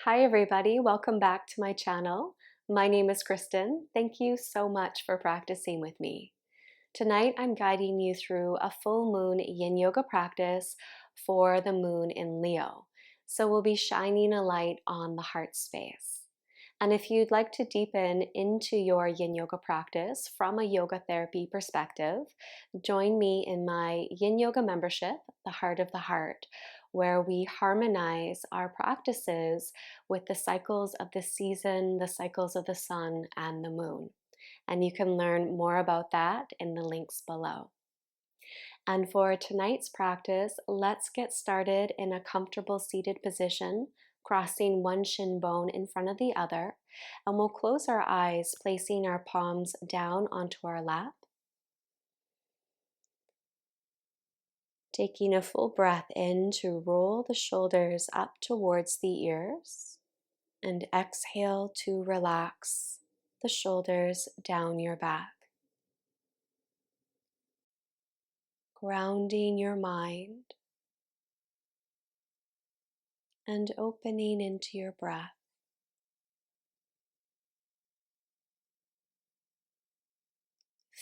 Hi everybody, welcome back to my channel. My name is Kristen. Thank you so much for practicing with me. Tonight I'm guiding you through a full moon yin yoga practice for the moon in Leo. So we'll be shining a light on the heart space. And if you'd like to deepen into your yin yoga practice from a yoga therapy perspective, join me in my yin yoga membership, the Heart of the Heart, where we harmonize our practices with the cycles of the season, the cycles of the sun and the moon. And you can learn more about that in the links below. And for tonight's practice, let's get started in a comfortable seated position, crossing one shin bone in front of the other. And we'll close our eyes, placing our palms down onto our lap. Taking a full breath in to roll the shoulders up towards the ears. And exhale to relax the shoulders down your back. Grounding your mind and opening into your breath.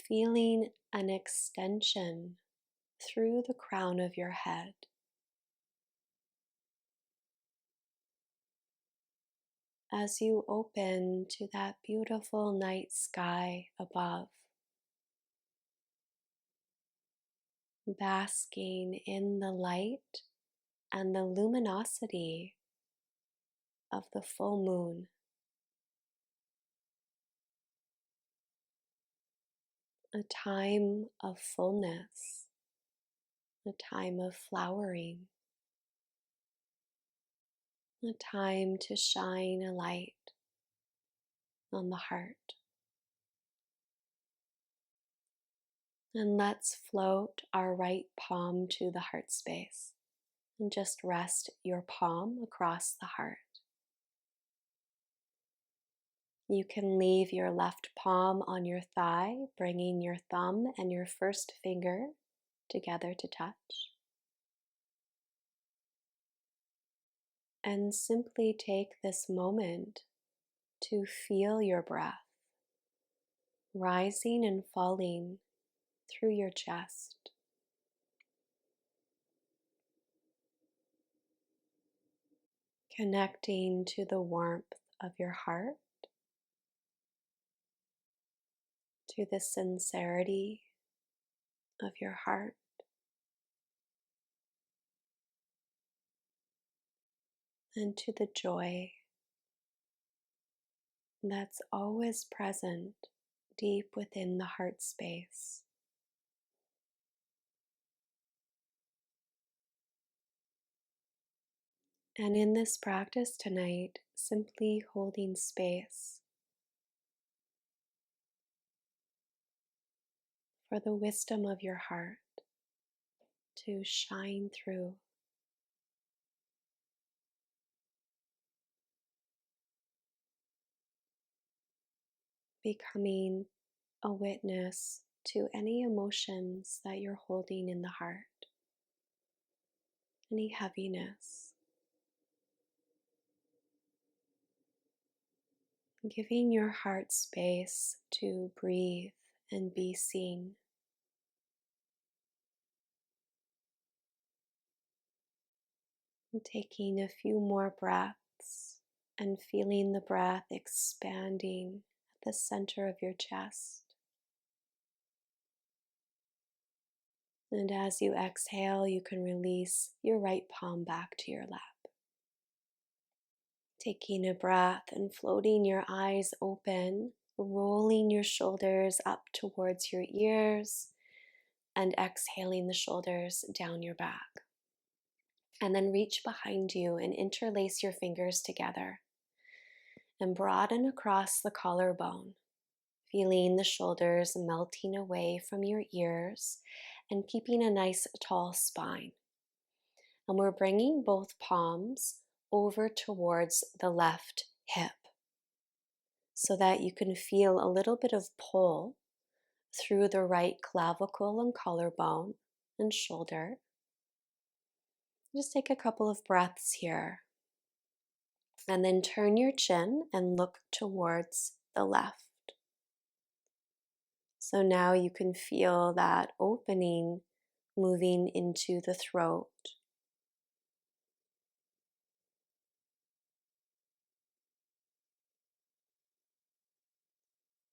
Feeling an extension through the crown of your head. As you open to that beautiful night sky above, basking in the light and the luminosity of the full moon. A time of fullness, a time of flowering, a time to shine a light on the heart. And let's float our right palm to the heart space and just rest your palm across the heart. You can leave your left palm on your thigh, bringing your thumb and your first finger together to touch. And simply take this moment to feel your breath rising and falling through your chest. Connecting to the warmth of your heart, to the sincerity of your heart, and to the joy that's always present deep within the heart space. And in this practice tonight, simply holding space for the wisdom of your heart to shine through. Becoming a witness to any emotions that you're holding in the heart, any heaviness. Giving your heart space to breathe and be seen. And taking a few more breaths and feeling the breath expanding at the center of your chest. And as you exhale, you can release your right palm back to your lap. Taking a breath and floating your eyes open, rolling your shoulders up towards your ears, and exhaling the shoulders down your back. And then reach behind you and interlace your fingers together and broaden across the collarbone, feeling the shoulders melting away from your ears and keeping a nice tall spine. And we're bringing both palms over towards the left hip so that you can feel a little bit of pull through the right clavicle and collarbone and shoulder. Just take a couple of breaths here. And then turn your chin and look towards the left. So now you can feel that opening moving into the throat.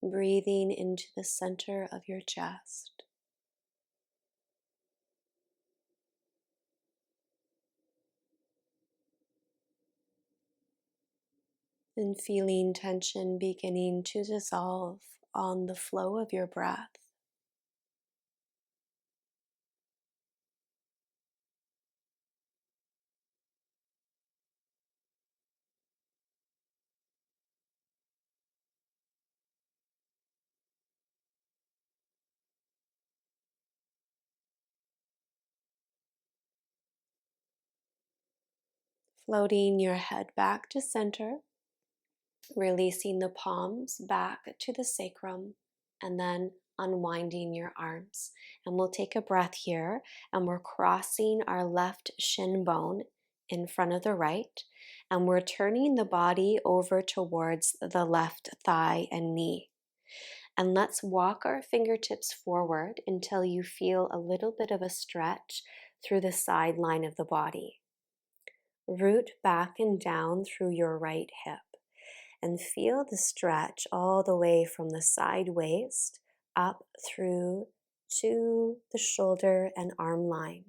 Breathing into the center of your chest. And feeling tension beginning to dissolve on the flow of your breath. Floating your head back to center, releasing the palms back to the sacrum, and then unwinding your arms. And we'll take a breath here, and we're crossing our left shin bone in front of the right, and we're turning the body over towards the left thigh and knee. And let's walk our fingertips forward until you feel a little bit of a stretch through the side line of the body. Root back and down through your right hip and feel the stretch all the way from the side waist up through to the shoulder and arm line.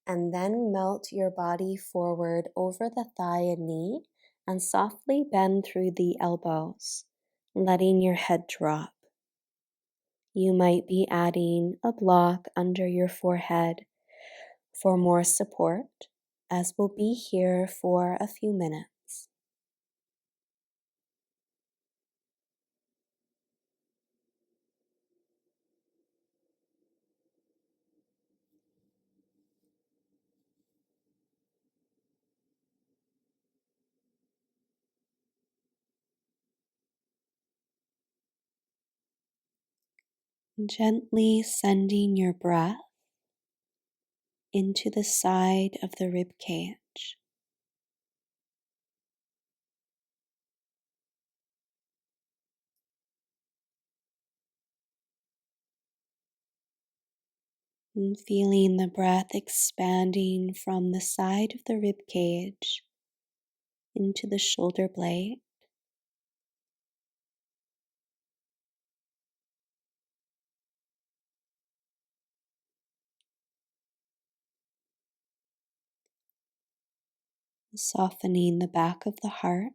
And then melt your body forward over the thigh and knee and softly bend through the elbows, letting your head drop. You might be adding a block under your forehead for more support, as we'll be here for a few minutes. Gently sending your breath into the side of the rib cage. And feeling the breath expanding from the side of the rib cage into the shoulder blade. Softening the back of the heart.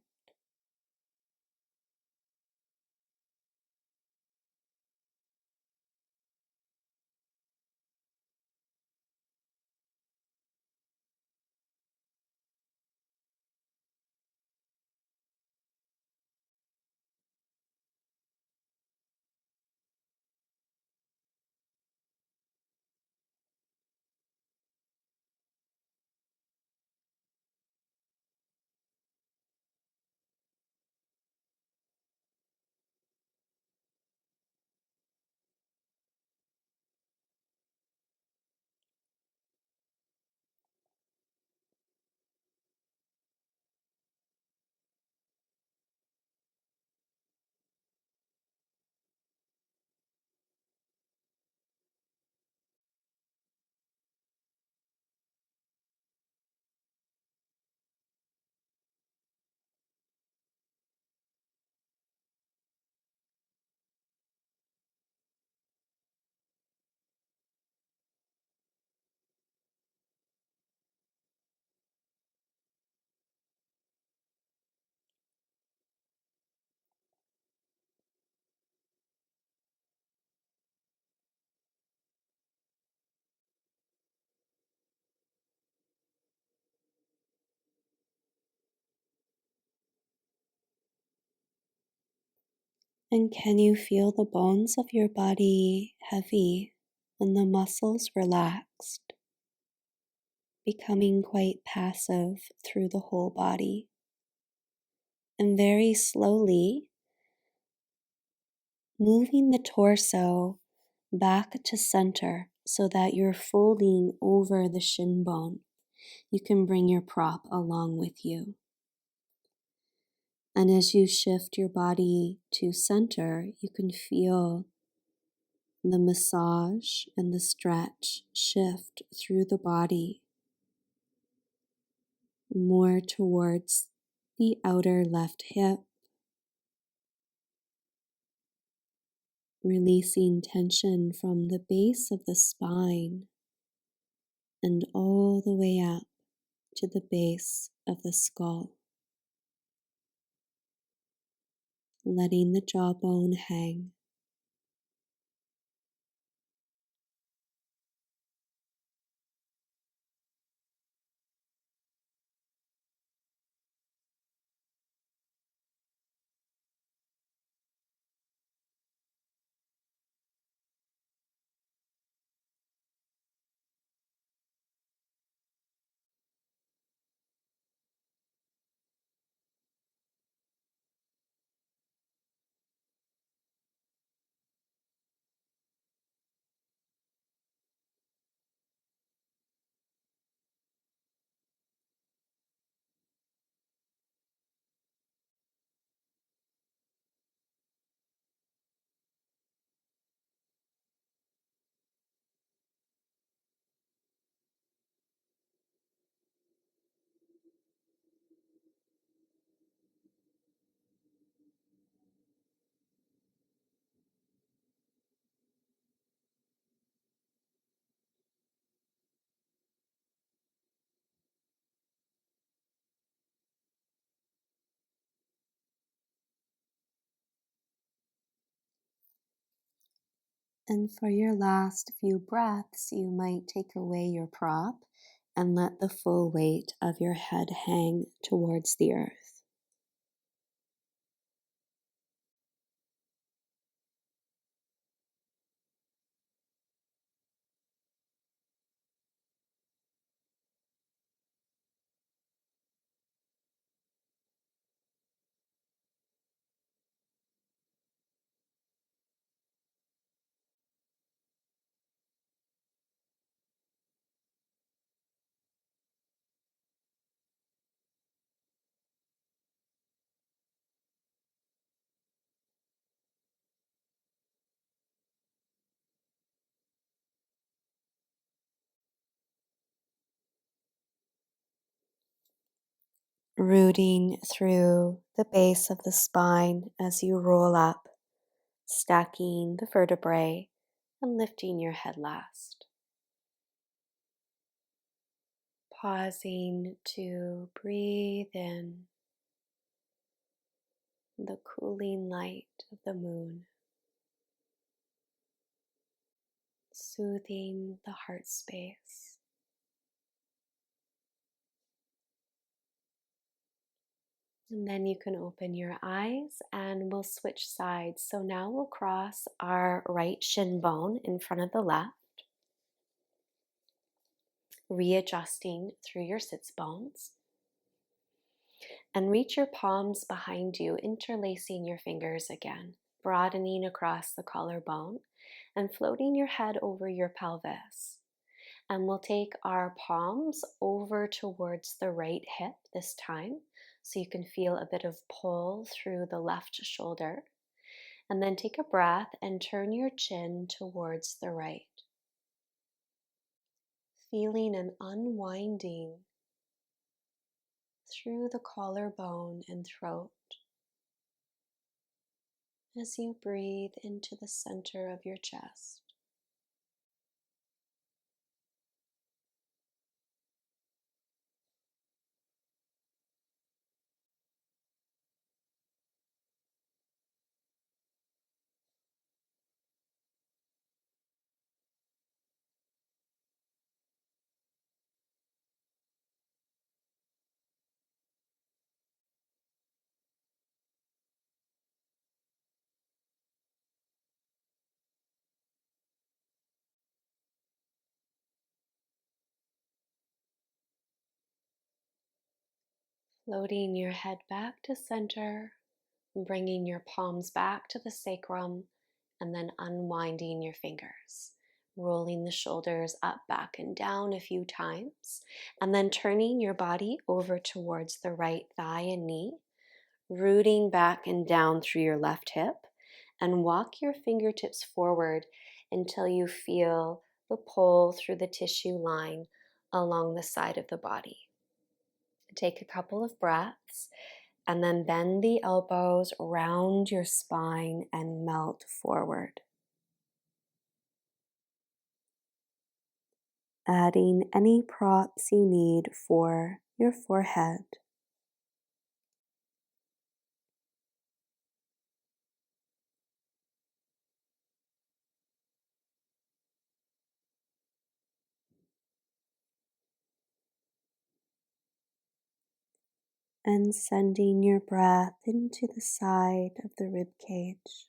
And can you feel the bones of your body heavy and the muscles relaxed, becoming quite passive through the whole body? And very slowly moving the torso back to center so that you're folding over the shin bone. You can bring your prop along with you. And as you shift your body to center, you can feel the massage and the stretch shift through the body more towards the outer left hip, releasing tension from the base of the spine and all the way up to the base of the skull, letting the jawbone hang. And for your last few breaths, you might take away your prop and let the full weight of your head hang towards the earth. Rooting through the base of the spine as you roll up, stacking the vertebrae and lifting your head last. Pausing to breathe in the cooling light of the moon, soothing the heart space. And then you can open your eyes and we'll switch sides. So now we'll cross our right shin bone in front of the left, readjusting through your sits bones. And reach your palms behind you, interlacing your fingers again, broadening across the collarbone and floating your head over your pelvis. And we'll take our palms over towards the right hip this time, so you can feel a bit of pull through the left shoulder. And then take a breath and turn your chin towards the right, feeling an unwinding through the collarbone and throat as you breathe into the center of your chest. Floating your head back to center, bringing your palms back to the sacrum, and then unwinding your fingers. Rolling the shoulders up, back, and down a few times, and then turning your body over towards the right thigh and knee, rooting back and down through your left hip, and walk your fingertips forward until you feel the pull through the tissue line along the side of the body. Take a couple of breaths and then bend the elbows around your spine and melt forward. Adding any props you need for your forehead. And sending your breath into the side of the rib cage.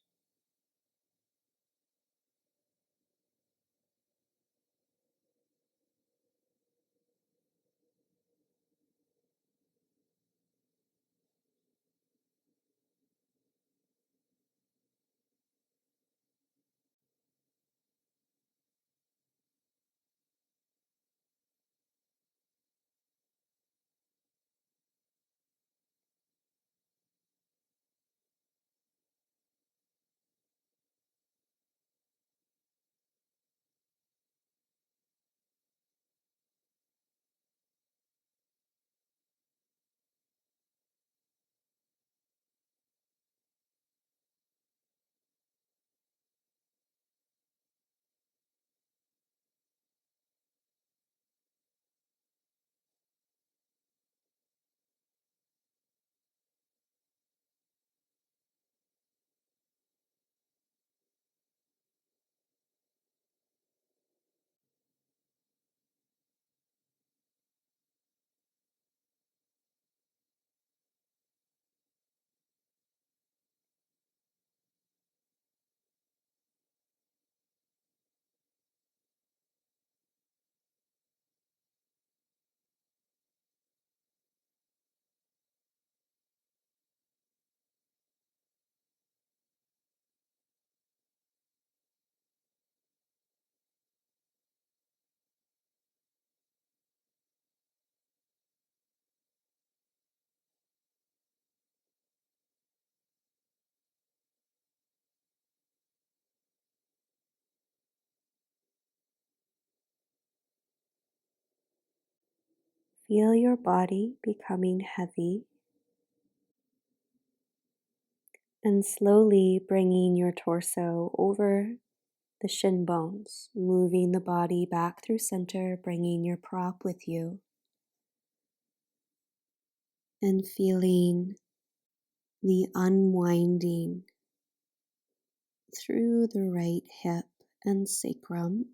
Feel your body becoming heavy and slowly bringing your torso over the shin bones, moving the body back through center, bringing your prop with you, and feeling the unwinding through the right hip and sacrum.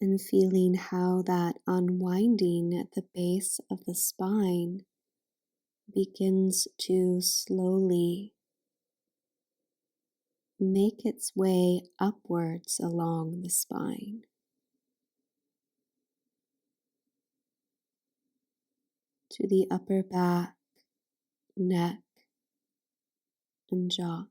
And feeling how that unwinding at the base of the spine begins to slowly make its way upwards along the spine to the upper back, neck, and jaw.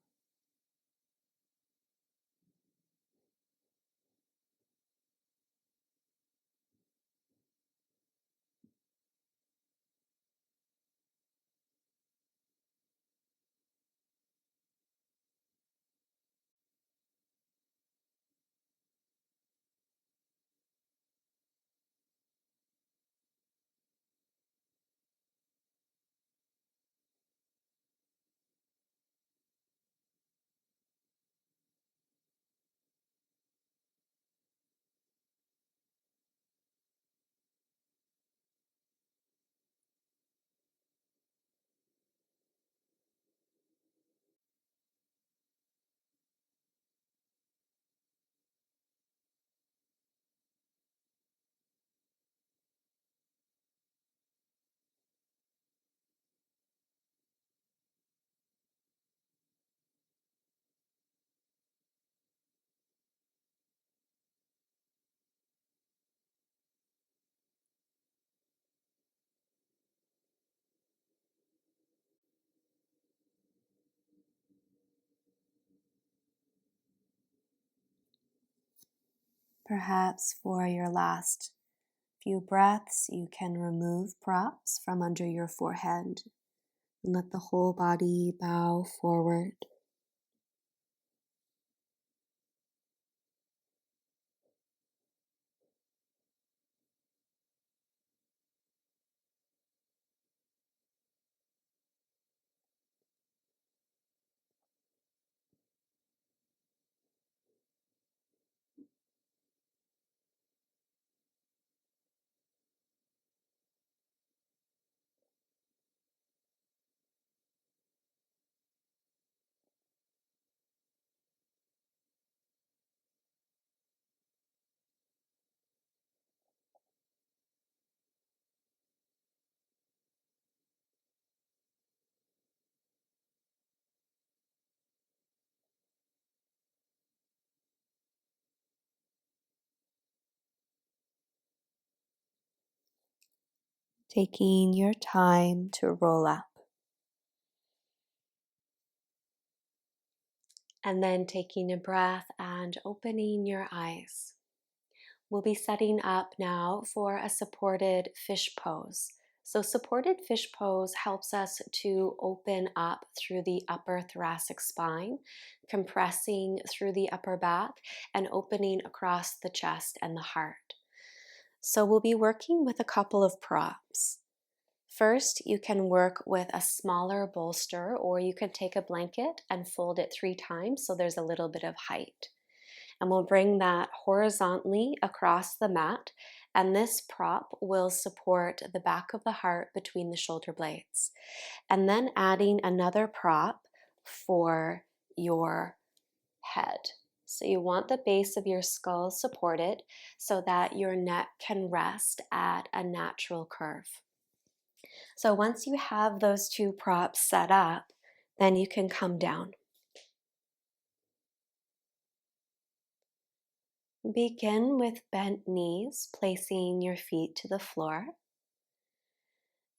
Perhaps for your last few breaths, you can remove props from under your forehead and let the whole body bow forward. Taking your time to roll up. And then taking a breath and opening your eyes. We'll be setting up now for a supported fish pose. So supported fish pose helps us to open up through the upper thoracic spine, compressing through the upper back and opening across the chest and the heart. So we'll be working with a couple of props. First, you can work with a smaller bolster, or you can take a blanket and fold it 3 times so there's a little bit of height. And we'll bring that horizontally across the mat, and this prop will support the back of the heart between the shoulder blades. And then adding another prop for your head. So you want the base of your skull supported so that your neck can rest at a natural curve. So once you have those 2 props set up, then you can come down. Begin with bent knees, placing your feet to the floor.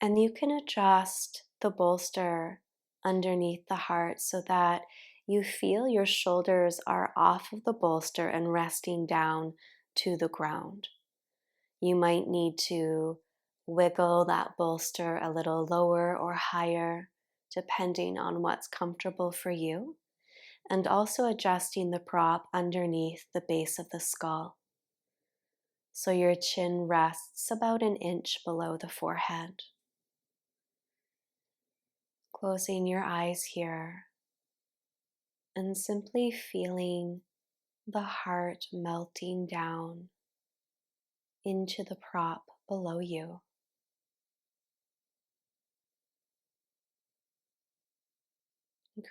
And you can adjust the bolster underneath the heart so that you feel your shoulders are off of the bolster and resting down to the ground. You might need to wiggle that bolster a little lower or higher, depending on what's comfortable for you, and also adjusting the prop underneath the base of the skull. So your chin rests about an inch below the forehead. Closing your eyes here and simply feeling the heart melting down into the prop below you.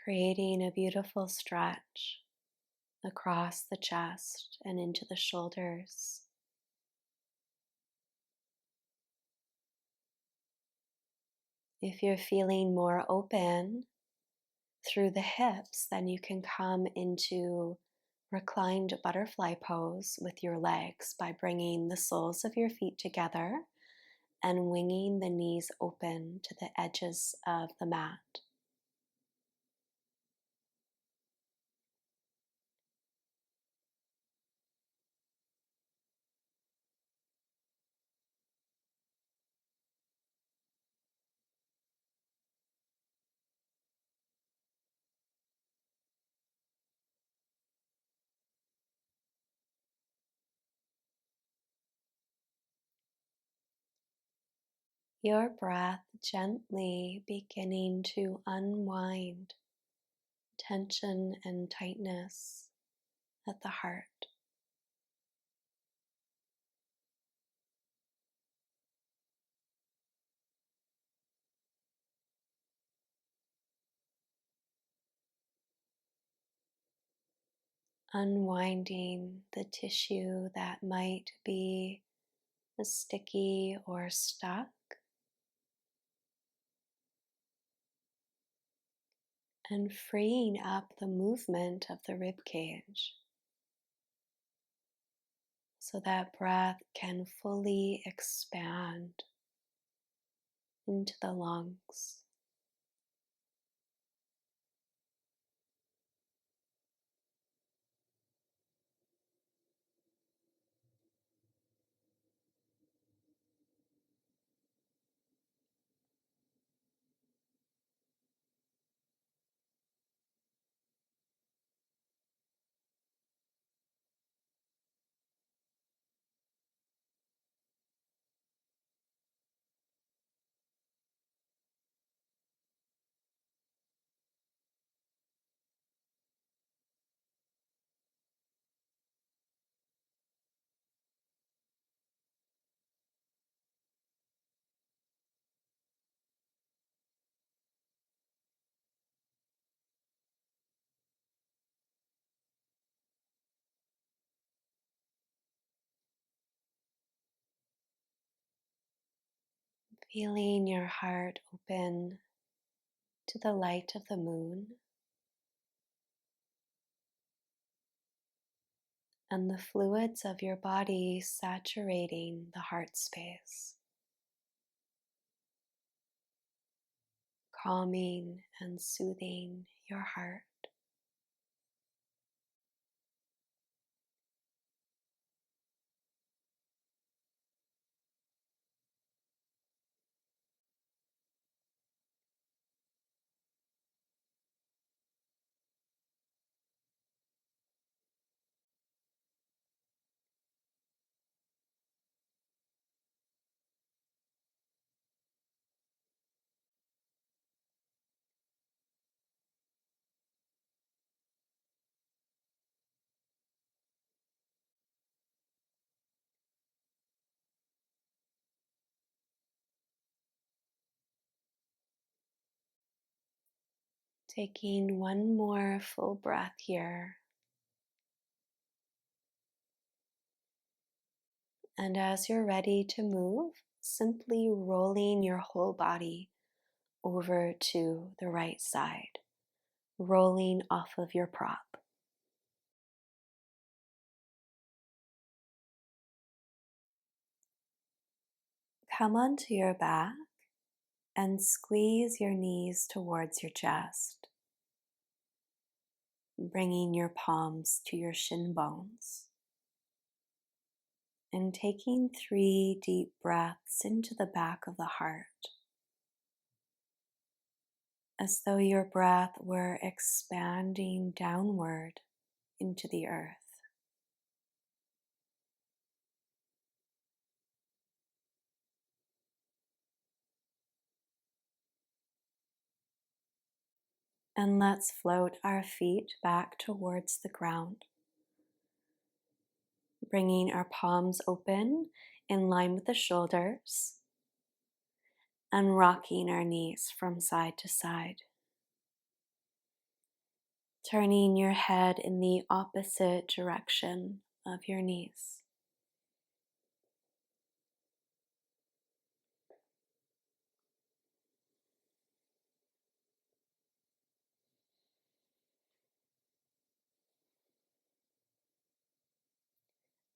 Creating a beautiful stretch across the chest and into the shoulders. If you're feeling more open through the hips, then you can come into reclined butterfly pose with your legs by bringing the soles of your feet together and winging the knees open to the edges of the mat. Your breath gently beginning to unwind tension and tightness at the heart. Unwinding the tissue that might be sticky or stuck, and freeing up the movement of the rib cage so that breath can fully expand into the lungs. Feeling your heart open to the light of the moon and the fluids of your body saturating the heart space, calming and soothing your heart. Taking one more full breath here. And as you're ready to move, simply rolling your whole body over to the right side, rolling off of your prop. Come onto your back and squeeze your knees towards your chest, bringing your palms to your shin bones. And taking 3 deep breaths into the back of the heart, as though your breath were expanding downward into the earth. And let's float our feet back towards the ground, bringing our palms open in line with the shoulders and rocking our knees from side to side. Turning your head in the opposite direction of your knees.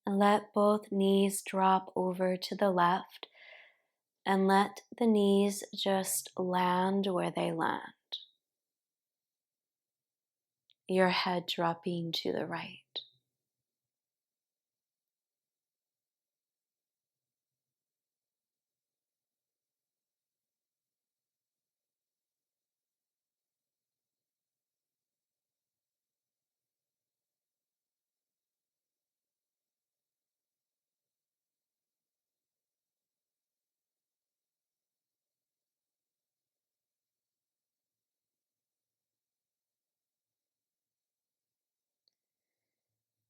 And let both knees drop over to the left and let the knees just land where they land. Your head dropping to the right.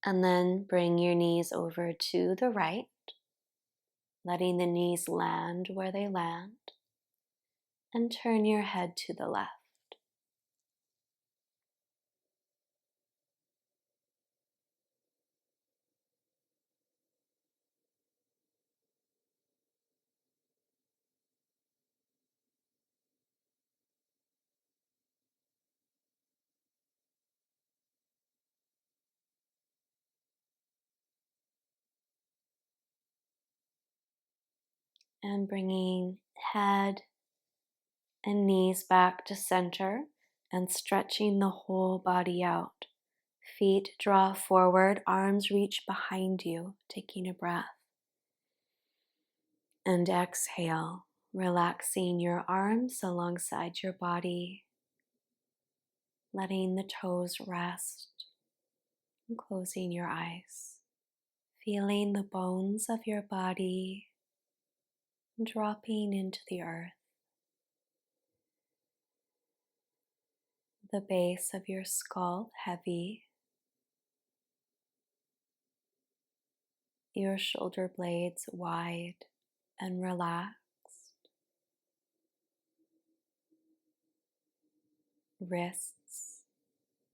And then bring your knees over to the right, letting the knees land where they land, and turn your head to the left. And bringing head and knees back to center and stretching the whole body out. Feet draw forward, arms reach behind you, taking a breath. And exhale, relaxing your arms alongside your body, letting the toes rest and closing your eyes. Feeling the bones of your body dropping into the earth. The base of your skull heavy. Your shoulder blades wide and relaxed. Wrists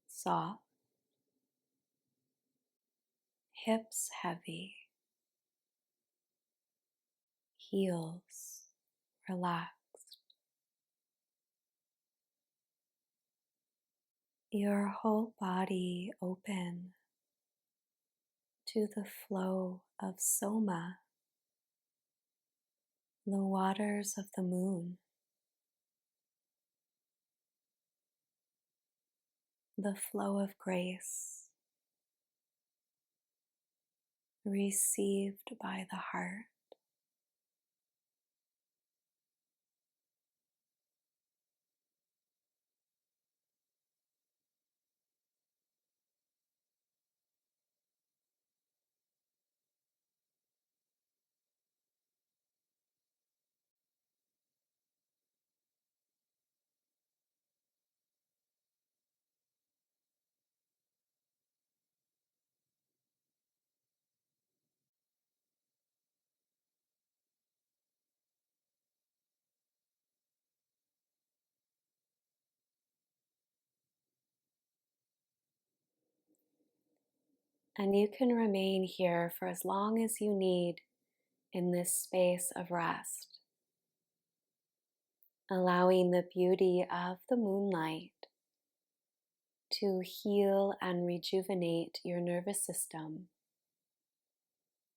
soft. Hips heavy. Heels relaxed. Your whole body open to the flow of Soma, the waters of the moon, the flow of grace received by the heart. And you can remain here for as long as you need in this space of rest, allowing the beauty of the moonlight to heal and rejuvenate your nervous system,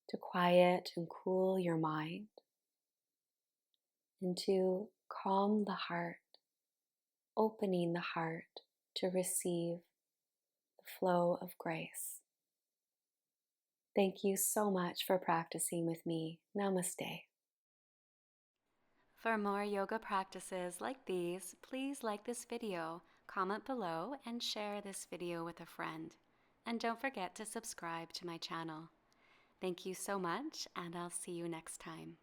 to quiet and cool your mind, and to calm the heart, opening the heart to receive the flow of grace. Thank you so much for practicing with me. Namaste. For more yoga practices like these, please like this video, comment below, and share this video with a friend. And don't forget to subscribe to my channel. Thank you so much, and I'll see you next time.